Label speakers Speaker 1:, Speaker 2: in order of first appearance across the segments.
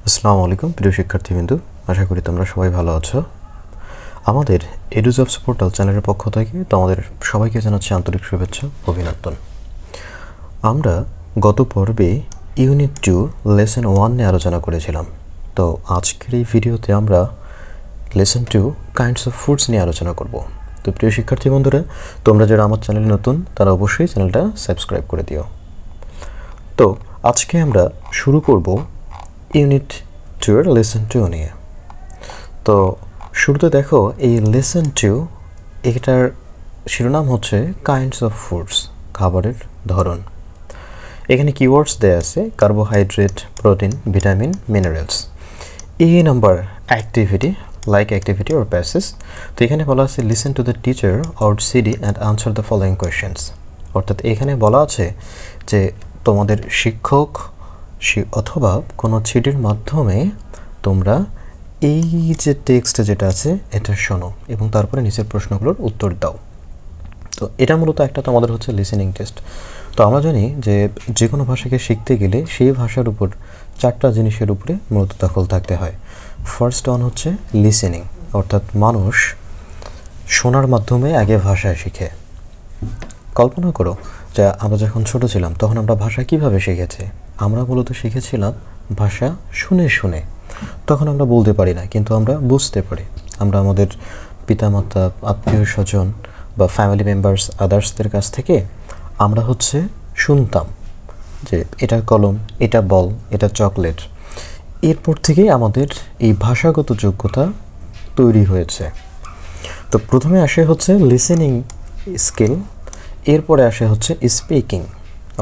Speaker 1: আসসালামু আলাইকুম প্রিয় শিক্ষার্থীবৃন্দু, আশা করি তোমরা সবাই ভালো আছো। আমাদের এডুজবস পোর্টাল চ্যানেলের পক্ষ থেকে তোমাদের সবাইকে জানাচ্ছি আন্তরিক শুভেচ্ছা, অভিনন্দন। আমরা গত পর্বে ইউনিট 2 লেসন 1 নিয়ে আলোচনা করেছিলাম। তো আজকের এই ভিডিওতে আমরা লেসন 2 কাইন্ডস অফ ফুডস নিয়ে আলোচনা করব। তো প্রিয় শিক্ষার্থী বন্ধুরা, তোমরা যারা আমার চ্যানেলে নতুন তারা অবশ্যই চ্যানেলটা সাবস্ক্রাইব করে দিও। তো আজকে আমরা শুরু করব ইউনিট 2 এর লেসন 2 নিয়ে। তো শুরুতে দেখো এই লেসন 2 এটার শিরোনাম হচ্ছে কাইন্ডস অফ ফুডস, খাবারের ধরন। এখানে কিওয়ার্ডস দেয়া আছে কার্বোহাইড্রেট, প্রোটিন, ভিটামিন, মিনারেলস। এই number activity like activity or passage. তো এখানে বলা আছে listen to the teacher or CD and answer the following questions. অর্থাৎ এখানে বলা আছে যে তোমাদের শিক্ষক অথবা কোনো সিডির মাধ্যমে তোমরা এই যে টেক্সট যেটা আছে এটা শোনো এবং তারপরে নিচের প্রশ্নগুলোর উত্তর দাও। তো এটা মূলত একটা তোমাদের হচ্ছে লিসেনিং টেস্ট। তো আমরা জানি যে কোনো ভাষাকে শিখতে গেলে সেই ভাষার উপর 4টা জিনিসের উপরে মূলত দখল থাকতে হয়। ফার্স্ট ওয়ান হচ্ছে লিসেনিং, অর্থাৎ মানুষ শোনার মাধ্যমে আগে ভাষা শিখে। কল্পনা করো যে আমরা যখন ছোট ছিলাম তখন আমরা ভাষা কিভাবে শিখেছি? আমরা মূলত শিখেছিলাম ভাষা শুনে শুনে। তখন আমরা বলতে পারি না, কিন্তু আমরা বুঝতে পারি। আমরা আমাদের পিতামাতা, আত্মীয় স্বজন বা ফ্যামিলি মেম্বার্স আদার্সদের কাছ থেকে আমরা হচ্ছে শুনতাম যে এটা কলম, এটা বল, এটা চকলেট। এরপর থেকেই আমাদের এই ভাষাগত যোগ্যতা তৈরি হয়েছে। তো প্রথমে আসে হচ্ছে লিসেনিং স্কিল, এরপরে আসে হচ্ছে স্পিকিং,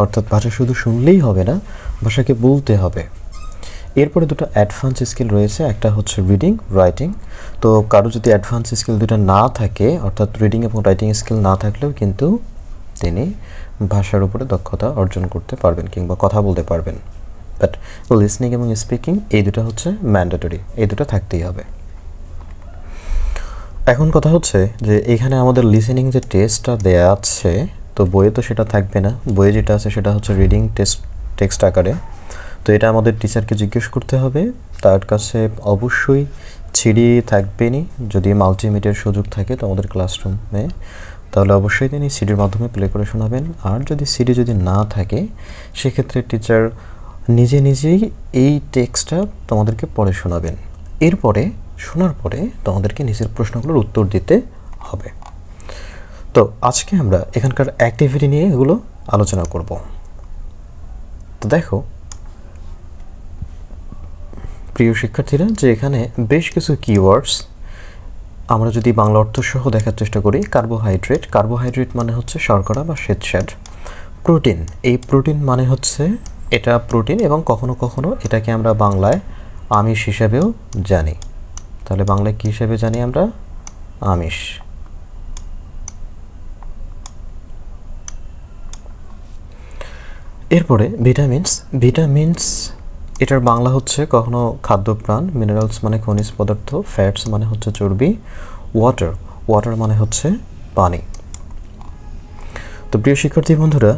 Speaker 1: অর্থাৎ ভাষা শুধু শুনলেই হবে না, ভাষাকে বলতে হবে। এরপরে দুটো অ্যাডভান্স স্কিল রয়েছে, একটা হচ্ছে রিডিং, রাইটিং। তো কারো যদি অ্যাডভান্স স্কিল দুটো না থাকে, অর্থাৎ রিডিং এবং রাইটিং স্কিল না থাকলেও কিন্তু তিনি ভাষার উপরে দক্ষতা অর্জন করতে পারবেন কিংবা কথা বলতে পারবেন। বাট লিসনিং এবং স্পিকিং এই দুটো হচ্ছে ম্যান্ডেটরি, এই দুটো থাকতেই হবে। এখন কথা হচ্ছে যে এখানে আমাদের লিসেনিং যে টেস্টটা দেয়া আছে, তো বইয়ে তো সেটা থাকবে না। বইয়ে যেটা আছে সেটা হচ্ছে রিডিং টেক্সট আকারে। তো এটা আমাদের টিচারকে জিজ্ঞেস করতে হবে। তার কাছে অবশ্যই সিডি থাকবেনই, যদি মাল্টিমিডিয়ার সুযোগ থাকে তো আমাদের ক্লাসরুমে, তাহলে অবশ্যই তিনি সিডির মাধ্যমে প্লে করে শোনাবেন। আর যদি সিডি যদি না থাকে সেক্ষেত্রে টিচার নিজে নিজেই এই টেক্সটটা তোমাদেরকে পড়ে শোনাবেন। এরপরে শোনার পরে তোমাদেরকে নিচের প্রশ্নগুলোর উত্তর দিতে হবে। তো আজকে আমরা এখানকার অ্যাক্টিভিটি নিয়ে এগুলো আলোচনা করব। তো দেখো প্রিয় শিক্ষার্থীরা, যে এখানে বেশ কিছু কিওয়ার্ডস আমরা যদি বাংলা অর্থ সহ দেখার চেষ্টা করি। কার্বোহাইড্রেট, কার্বোহাইড্রেট মানে হচ্ছে শর্করা বা শ্বেতসার। প্রোটিন, এই প্রোটিন মানে হচ্ছে এটা প্রোটিন এবং কখনো কখনো এটাকে আমরা বাংলায় আমিষ হিসাবেও জানি। তাহলে বাংলায় কী হিসেবে জানি আমরা? আমিষ। এরপরে ভিটামিনস, ভিটামিনস এটার বাংলা হচ্ছে কখনো খাদ্যপ্রাণ, মিনারেলস মানে খনিজ পদার্থ, ফ্যাটস মানে হচ্ছে চর্বি, ওয়াটার, ওয়াটার মানে হচ্ছে পানি। তো প্রিয় শিক্ষার্থী বন্ধুরা,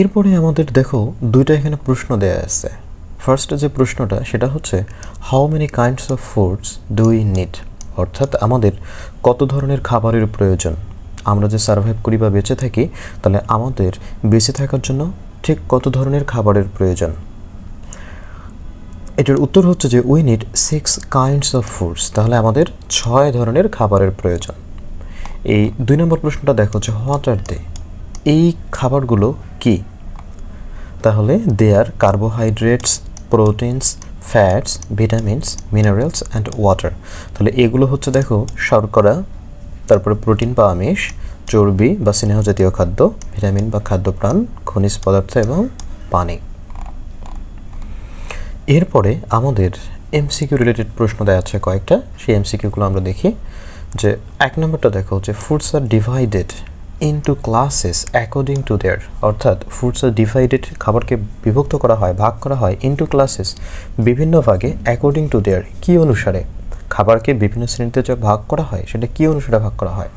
Speaker 1: এরপরে আমাদের দেখো দুইটা এখানে প্রশ্ন দেয়া আছে। ফার্স্টে যে প্রশ্নটা সেটা হচ্ছে how many kinds of foods do we need, অর্থাৎ আমাদের কত ধরনের খাবারের প্রয়োজন। আমরা যে সার্ভাইভ করি বা বেঁচে থাকি, তাহলে আমাদের বেঁচে থাকার জন্য ঠিক কত ধরনের খাবারের প্রয়োজন। এটার উত্তর হচ্ছে যে we need 6 kinds of foods, তাহলে আমাদের 6 ধরনের খাবারের প্রয়োজন। এই 2 নম্বর প্রশ্নটা দেখো যে হোয়াট আর দে, এই খাবারগুলো কি? তাহলে they are carbohydrates, proteins, fats, vitamins, minerals and water. তাহলে এগুলো হচ্ছে দেখো শর্করা, তারপরে প্রোটিন বা আমিষ, চর্বি বা স্নেহ জাতীয় খাদ্য, ভিটামিন বা খাদ্যপ্রাণ, খনিজ পদার্থ এবং পানি। এরপরে আমাদের এমসিকিউ রিলেটেড প্রশ্ন দেওয়া আছে কয়েকটা, সেই এমসিকিউগুলো আমরা দেখি। যে 1 নম্বরটা দেখো যে foods are divided into classes according to their, অর্থাৎ ফুডস আর ডিভাইডেড, খাবারকে বিভক্ত করা হয়, ভাগ করা হয়, ইনটু ক্লাসেস বিভিন্ন ভাগে, অ্যাকর্ডিং টু দেয়ার কী অনুসারে? খাবারকে বিভিন্ন শ্রেণীতে যে ভাগ করা হয় সেটা কী অনুসারে ভাগ করা হয়?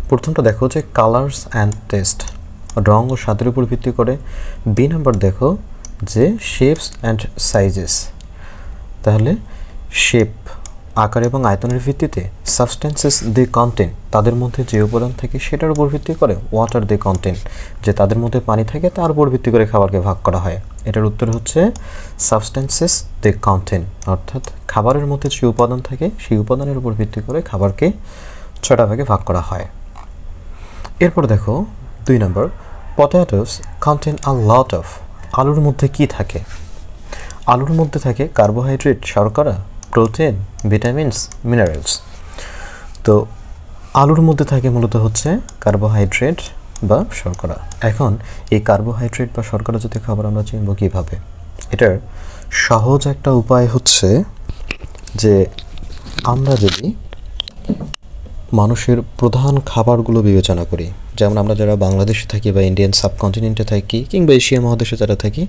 Speaker 1: প্রথমটা দেখো যে কালার্স অ্যান্ড টেস্ট, রং ও স্বাদের উপর ভিত্তি করে। বি নাম্বার দেখো যে শেপস অ্যান্ড সাইজেস, তাহলে শেপ, আকার এবং আয়তনের ভিত্তিতে সাবস্টেন্সেস দে কন্টেন, তাদের মধ্যে যে উপাদান থাকে সেটার উপর ভিত্তি করে ওয়াটার দে কন্টেন, যে তাদের মধ্যে পানি থাকে তার উপর ভিত্তি করে খাবারকে ভাগ করা হয়। এটার উত্তর হচ্ছে সাবস্টেন্সেস দে কন্টেন, অর্থাৎ খাবারের মধ্যে যে উপাদান থাকে সেই উপাদানের উপর ভিত্তি করে খাবারকে 6টা ভাগে ভাগ করা হয়। এরপর দেখো 2 number, potatoes contain a lot of, আলুর মধ্যে কি থাকে? আলুর মধ্যে থাকে কার্বোহাইড্রেট, শর্করা, প্রোটিন, ভিটামিনস, মিনারেলস। তো আলুর মধ্যে থাকে মূলত হচ্ছে কার্বোহাইড্রেট বা শর্করা। এখন এই কার্বোহাইড্রেট বা শর্করা জাতীয় খাবার আমরা চিনব কীভাবে? এটার সহজ একটা উপায় হচ্ছে যে আমরা যদি মানুষের প্রধান খাবারগুলো বিবেচনা করি, যেমন আমরা যারা বাংলাদেশে থাকি বা ইন্ডিয়ান সাবকন্টিনেন্টে থাকি কিংবা এশিয়া মহাদেশে যারা থাকি,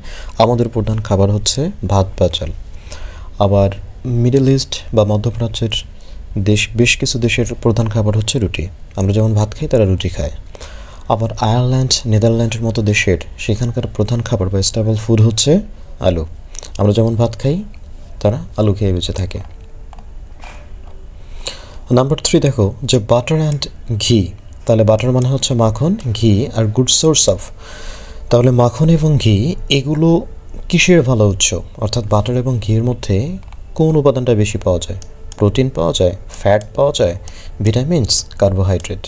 Speaker 1: আমাদের প্রধান খাবার হচ্ছে ভাত বা চাল। আবার মিডল ইস্ট বা মধ্যপ্রাচ্যের বেশ কিছু দেশের প্রধান খাবার হচ্ছে রুটি। আমরা যেমন ভাত খাই তারা রুটি খায়। আবার আয়ারল্যান্ড, নেদারল্যান্ডের মতো দেশের সেখানকার প্রধান খাবার বা স্টেবল ফুড হচ্ছে আলু। আমরা যেমন ভাত খাই তারা আলু খেয়ে বেঁচে থাকে। নাম্বার 3 দেখো যে বাটার অ্যান্ড ঘি, তাহলে বাটার মানে হচ্ছে মাখন, ঘি আর গুড সোর্স অফ, তাহলে মাখন এবং ঘি এগুলো কিসের ভালো উৎস? অর্থাৎ বাটার এবং ঘির মধ্যে কোন উপাদানটা বেশি পাওয়া যায়? প্রোটিন পাওয়া যায়, ফ্যাট পাওয়া যায়, ভিটামিনস, কার্বোহাইড্রেট।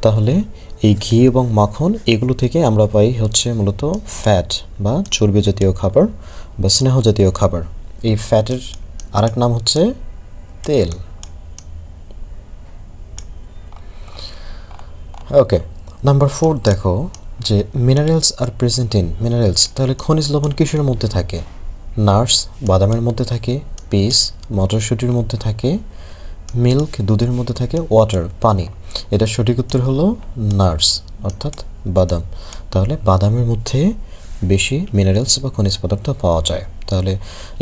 Speaker 1: তাহলে এই ঘি এবং মাখন এগুলো থেকে আমরা পাই হচ্ছে মূলত ফ্যাট বা চর্বি জাতীয় খাবার বা স্নেহ জাতীয় খাবার। এই ফ্যাটের আরেক নাম হচ্ছে তেল। ওকে, নাম্বার 4 দেখো যে minerals are present in, minerals তাহলে খনিজ লবণ কিসের মধ্যে থাকে? নাটস, বাদামের মধ্যে থাকে, পিস, মটরশুঁটির মধ্যে থাকে, মিল্ক, দুধের মধ্যে থাকে, ওয়াটার, পানি। এটা সঠিক উত্তর হলো নাটস অর্থাৎ বাদাম। তাহলে বাদামের মধ্যে বেশি মিনারেলস বা খনিজ পদার্থ পাওয়া যায়। তাহলে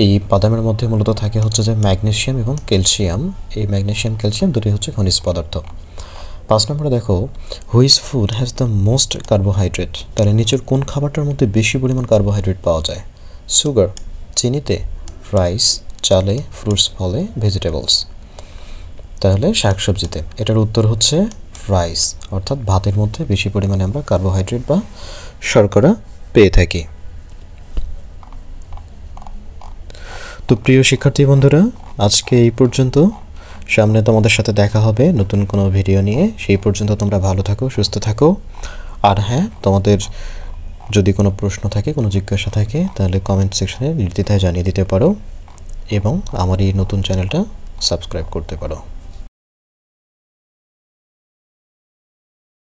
Speaker 1: এই বাদামের মধ্যে মূলত থাকে হচ্ছে যে ম্যাগনেসিয়াম এবং ক্যালসিয়াম। এই ম্যাগনেসিয়াম, ক্যালসিয়াম দুটি হচ্ছে খনিজ পদার্থ। 5 নম্বরে দেখো which food has the most carbohydrate, তাহলে নিচের কোন খাবারটার মধ্যে বেশি পরিমাণ কার্বোহাইড্রেট পাওয়া যায়? সুগার, চিনিতে, রাইস, চালে, ফ্রুটস, ফলে, ভেজিটেবলস। তাহলে শাকসবজিতে। এটার উত্তর হচ্ছে রাইস অর্থাৎ ভাতের মধ্যে বেশি পরিমাণে আমরা কার্বোহাইড্রেট বা শর্করা পেয়ে থাকি। তো প্রিয় শিক্ষার্থী বন্ধুরা, আজকে এই পর্যন্ত। সামনে তোমাদের সাথে দেখা হবে নতুন কোনো ভিডিও নিয়ে। সেই পর্যন্ত তোমরা ভালো থাকো, সুস্থ থাকো। আর হ্যাঁ, তোমাদের যদি কোনো প্রশ্ন থাকে, কোনো জিজ্ঞাসা থাকে, তাহলে কমেন্ট সেকশনে নির্দ্বিধায় জানিয়ে দিতে পারো এবং আমার এই নতুন চ্যানেলটা সাবস্ক্রাইব করতে পারো।